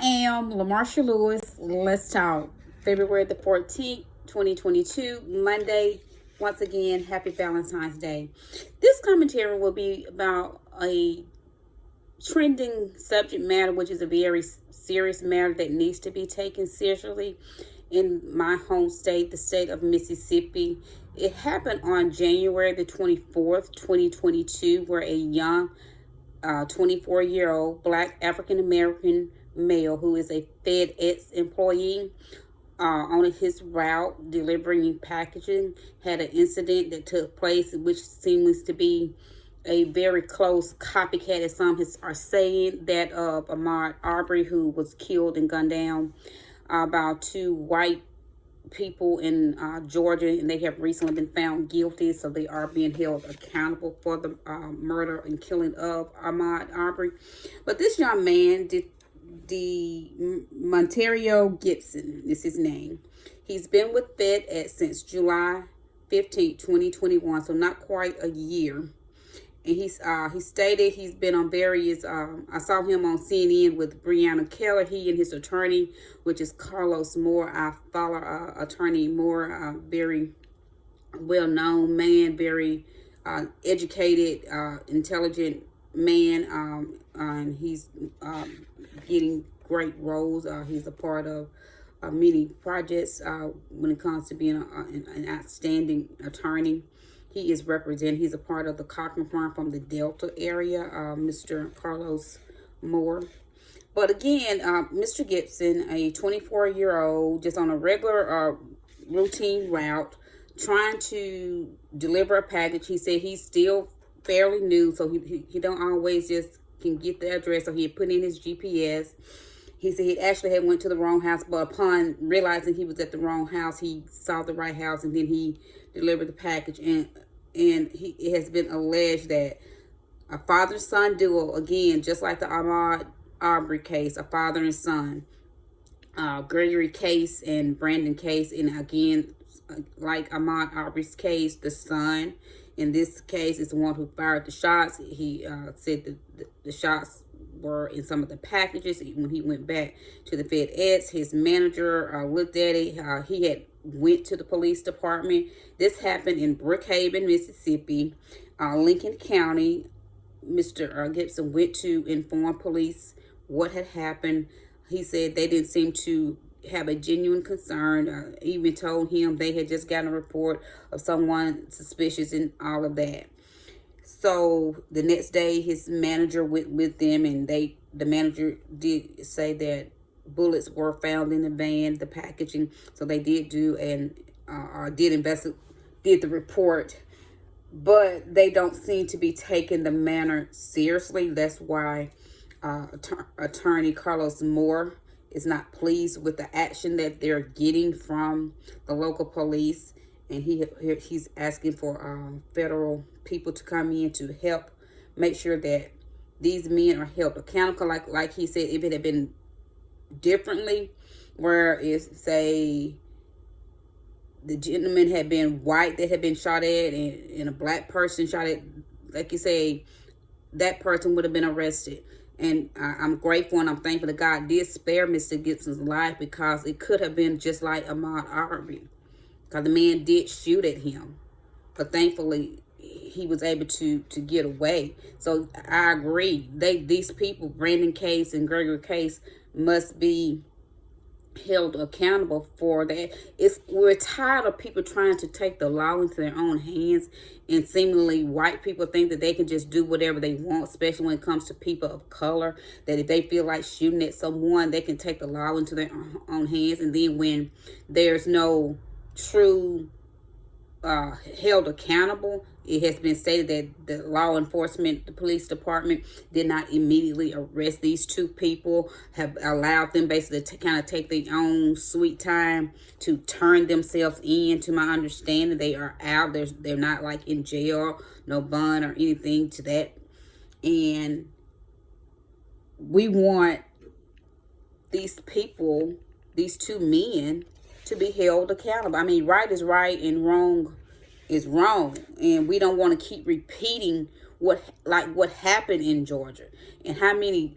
am LaMarsha Lewis. Let's talk. February the 14th, 2022, Monday. Once again, happy Valentine's Day. This commentary will be about a trending subject matter, which is a very serious matter that needs to be taken seriously in my home state, the state of Mississippi. It happened on January the 24th, 2022, where a young 24-year-old black African-American male who is a FedEx employee on his route delivering packaging had an incident that took place, which seems to be a very close copycat, as some are saying, that of Ahmad Arbery, who was killed and gunned down by two white people in Georgia, and they have recently been found guilty, so they are being held accountable for the murder and killing of Ahmad Arbery. But this young man, the Monterrio Gibson is his name. He's been with FedEx since July 15, 2021, so not quite a year. And he stated he's been on various, I saw him on CNN with Breonna Keller, he and his attorney, which is Carlos Moore. I follow attorney Moore, very well-known man, very educated, intelligent man, and he's getting great roles. He's a part of many projects when it comes to being an outstanding attorney. He is represented. He's a part of the Cochran Firm from the Delta area, Mr. Carlos Moore. But again, Mr. Gibson, a 24-year-old, just on a regular routine route, trying to deliver a package. He said he's still fairly new, so he don't always just can get the address, so he had put in his GPS. He said he actually had went to the wrong house, but upon realizing he was at the wrong house, he saw the right house, and then he delivered the package. And it has been alleged that a father-son duo, again, just like the Ahmad Arbery case, a father and son, Gregory Case and Brandon Case, and again, like Ahmad Arbery's case, the son, in this case, is the one who fired the shots. He said that the shots were in some of the packages. When he went back to the FedEx, his manager looked at it. He had went to the police department. This happened in Brookhaven, Mississippi, Lincoln County. Mr. Gibson went to inform police what had happened. He said they didn't seem to have a genuine concern. Even told him they had just gotten a report of someone suspicious and all of that. So the next day, his manager went with them, and the manager did say that bullets were found in the van, the packaging. So they did do and did the report, but they don't seem to be taking the matter seriously. That's why attorney Carlos Moore is not pleased with the action that they're getting from the local police, and he's asking for federal people to come in to help make sure that these men are held accountable. Like he said, if it had been differently, where it's, say, the gentleman had been white that had been shot at, and a black person shot at, like you say, that person would have been arrested. And I'm grateful and I'm thankful that God did spare Mr. Gibson's life, because it could have been just like Ahmad Arbery, because the man did shoot at him, but thankfully he was able to get away. So I agree, these people, Brandon Case and Gregory Case, must be held accountable for that. We're tired of people trying to take the law into their own hands, and seemingly white people think that they can just do whatever they want, especially when it comes to people of color, that if they feel like shooting at someone, they can take the law into their own hands. And then when there's no true held accountable, it has been stated that the law enforcement, the police department, did not immediately arrest these two people, have allowed them basically to kind of take their own sweet time to turn themselves in. To my understanding, they are out. They're not like in jail, no bond or anything to that. And we want these people, these two men, to be held accountable. I mean, right is right and wrong is wrong, and we don't want to keep repeating what happened in Georgia, and how many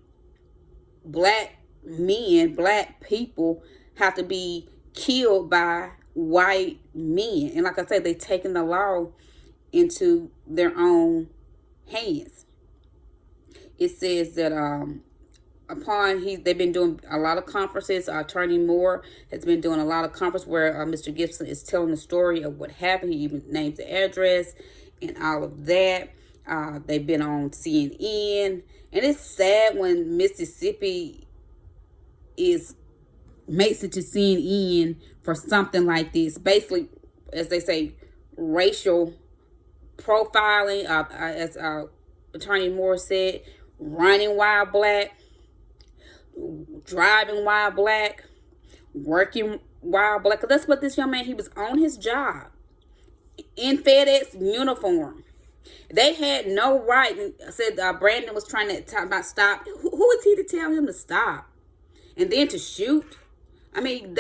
black men, black people, have to be killed by white men. And like I said, they've taken the law into their own hands. It says that they've been doing a lot of conferences. Attorney Moore has been doing a lot of conferences where Mr. Gibson is telling the story of what happened. He even names the address and all of that. They've been on CNN, and it's sad when Mississippi makes it to CNN for something like this. Basically, as they say, racial profiling. As Attorney Moore said, running while black, driving while black, working while black. Cause that's what this young man, he was on his job in FedEx uniform. They had no right. Said Brandon was trying to talk about stop. Who is he to tell him to stop? And then to shoot? I mean,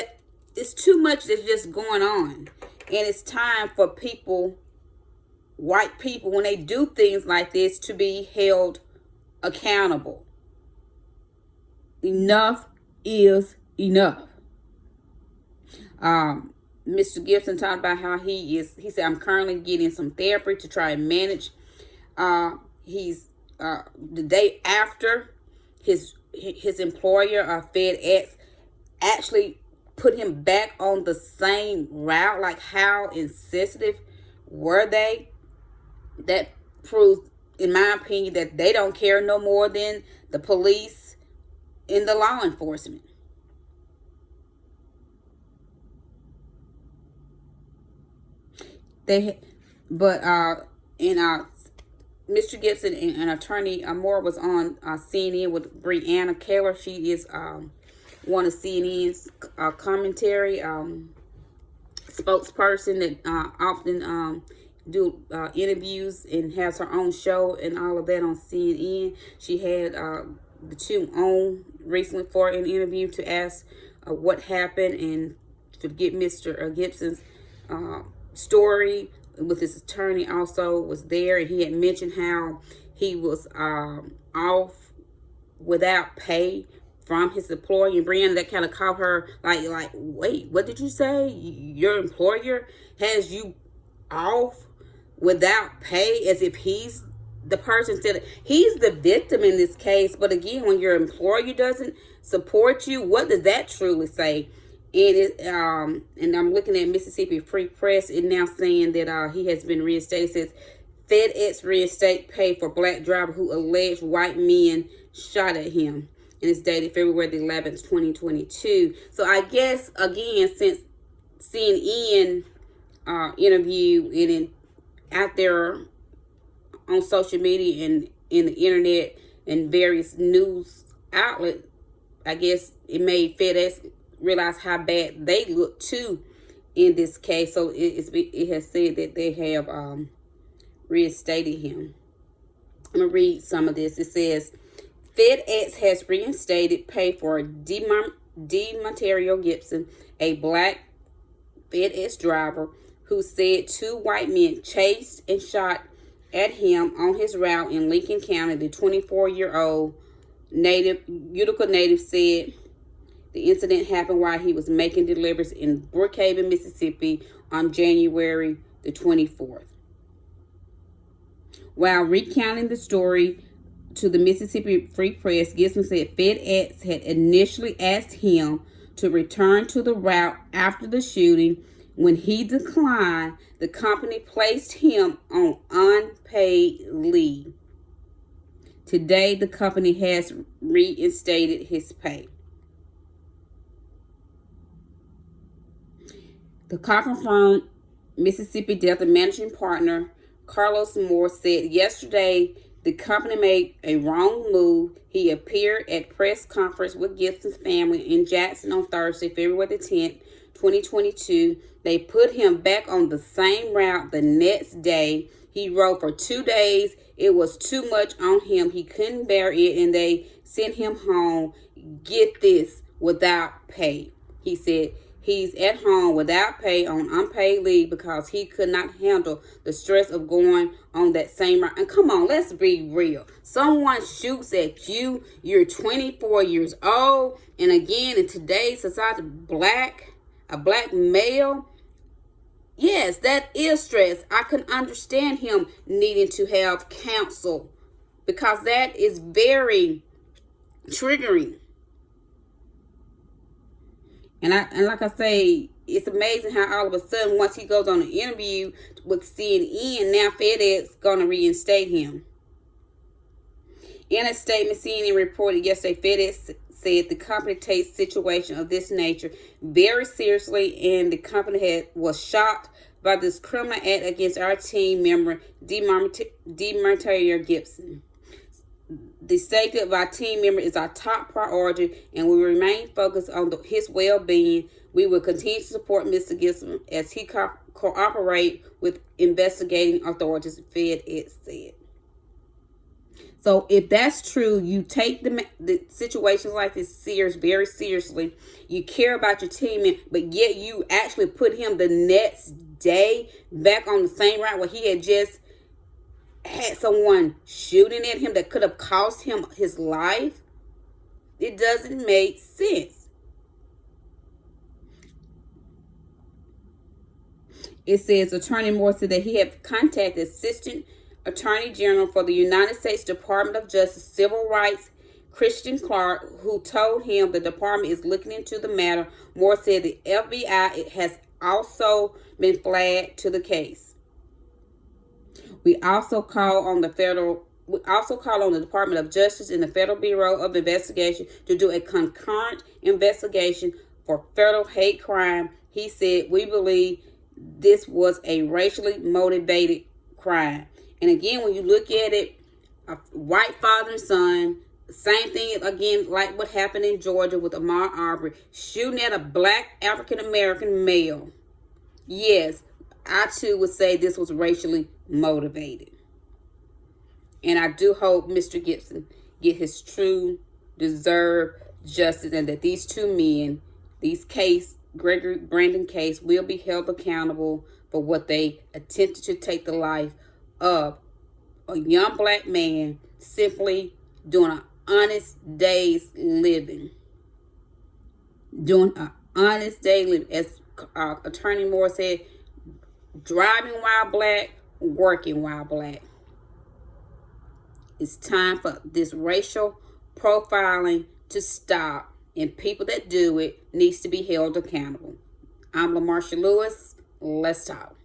it's too much that's just going on. And it's time for people, white people, when they do things like this, to be held accountable. Enough is enough. Mr. Gibson talked about how he said, I'm currently getting some therapy to try and manage. He's the day after his employer, FedEx, actually put him back on the same route. Like, how insensitive were they? That proves, in my opinion, that they don't care no more than the police and the law enforcement. Mr. Gibson and Attorney Moore was on CNN with Breonna Taylor. She is one of CNN's commentary spokesperson that often do interviews and has her own show and all of that on CNN. She had the two on recently for an interview to ask what happened and to get Mr. Gibson's story. With his attorney also was there, and he had mentioned how he was off without pay from his employer. And Brianna, that kind of caught her like, wait, what did you say? Your employer has you off without pay, as if he's the person said he's the victim in this case. But again, when your employer doesn't support you, what does that truly say? And I'm looking at Mississippi Free Press, and now saying that he has been reinstated. It says FedEx reinstate pay for black driver who alleged white men shot at him. And it's dated February the 11th, 2022. So I guess, again, since CNN interview and out there on social media and in the internet and various news outlets, I guess it made FedEx realize how bad they look too in this case. So it has said that they have reinstated him. I'm going to read some of this. It says, FedEx has reinstated pay for Monterrio Gibson, a black FedEx driver who said two white men chased and shot at him on his route in Lincoln County. The 24-year-old Utica native said the incident happened while he was making deliveries in Brookhaven, Mississippi on January the 24th. While recounting the story to the Mississippi Free Press, Gibson said FedEx had initially asked him to return to the route after the shooting. When he declined, the company placed him on unpaid leave. Today, the company has reinstated his pay. The Cochran Firm Mississippi Delta managing partner Carlos Moore said yesterday the company made a wrong move. He appeared at press conference with Gibson's family in Jackson on Thursday, February the 10th, 2022. They put him back on the same route the next day. He rode for 2 days. It was too much on him. He couldn't bear it, and they sent him home. Get this, without pay. He said He's at home without pay on unpaid leave because he could not handle the stress of going on that same route. And come on, let's be real. Someone shoots at you, you're 24 years old, and again, in today's society, a black male, yes, that is stress. I can understand him needing to have counsel because that is very triggering. And like I say, it's amazing how all of a sudden, once he goes on an interview with CNN, now FedEx gonna reinstate him. In a statement, CNN reported yesterday, FedEx said the company takes situation of this nature very seriously, and the company was shocked by this criminal act against our team member, Monterrio Gibson. The safety of our team member is our top priority, and we remain focused on his well-being. We will continue to support Mr. Gibson as he cooperate with investigating authorities, FedEx said. So if that's true, you take the situations like this very seriously. You care about your teammate, but yet you actually put him the next day back on the same route where he had just had someone shooting at him that could have cost him his life. It doesn't make sense. It says Attorney Moore said that he had contacted Assistant Attorney General for the United States Department of Justice Civil Rights, Christian Clark, who told him the department is looking into the matter. Moore said the FBI has also been flagged to the case. We also call on the Department of Justice and the Federal Bureau of Investigation to do a concurrent investigation for federal hate crime. He said, we believe this was a racially motivated crime. And again, when you look at it, a white father and son, same thing again, like what happened in Georgia with Ahmad Arbery, shooting at a black African-American male. Yes, I too would say this was racially motivated. And I do hope Mr. Gibson get his true deserved justice, and that these two men, Gregory Brandon Case, will be held accountable for what they attempted to take the life of a young black man simply doing an honest day's living. As Attorney Moore said, driving while black, working while black. It's time for this racial profiling to stop, and people that do it needs to be held accountable. I'm LaMarsha Lewis. Let's talk.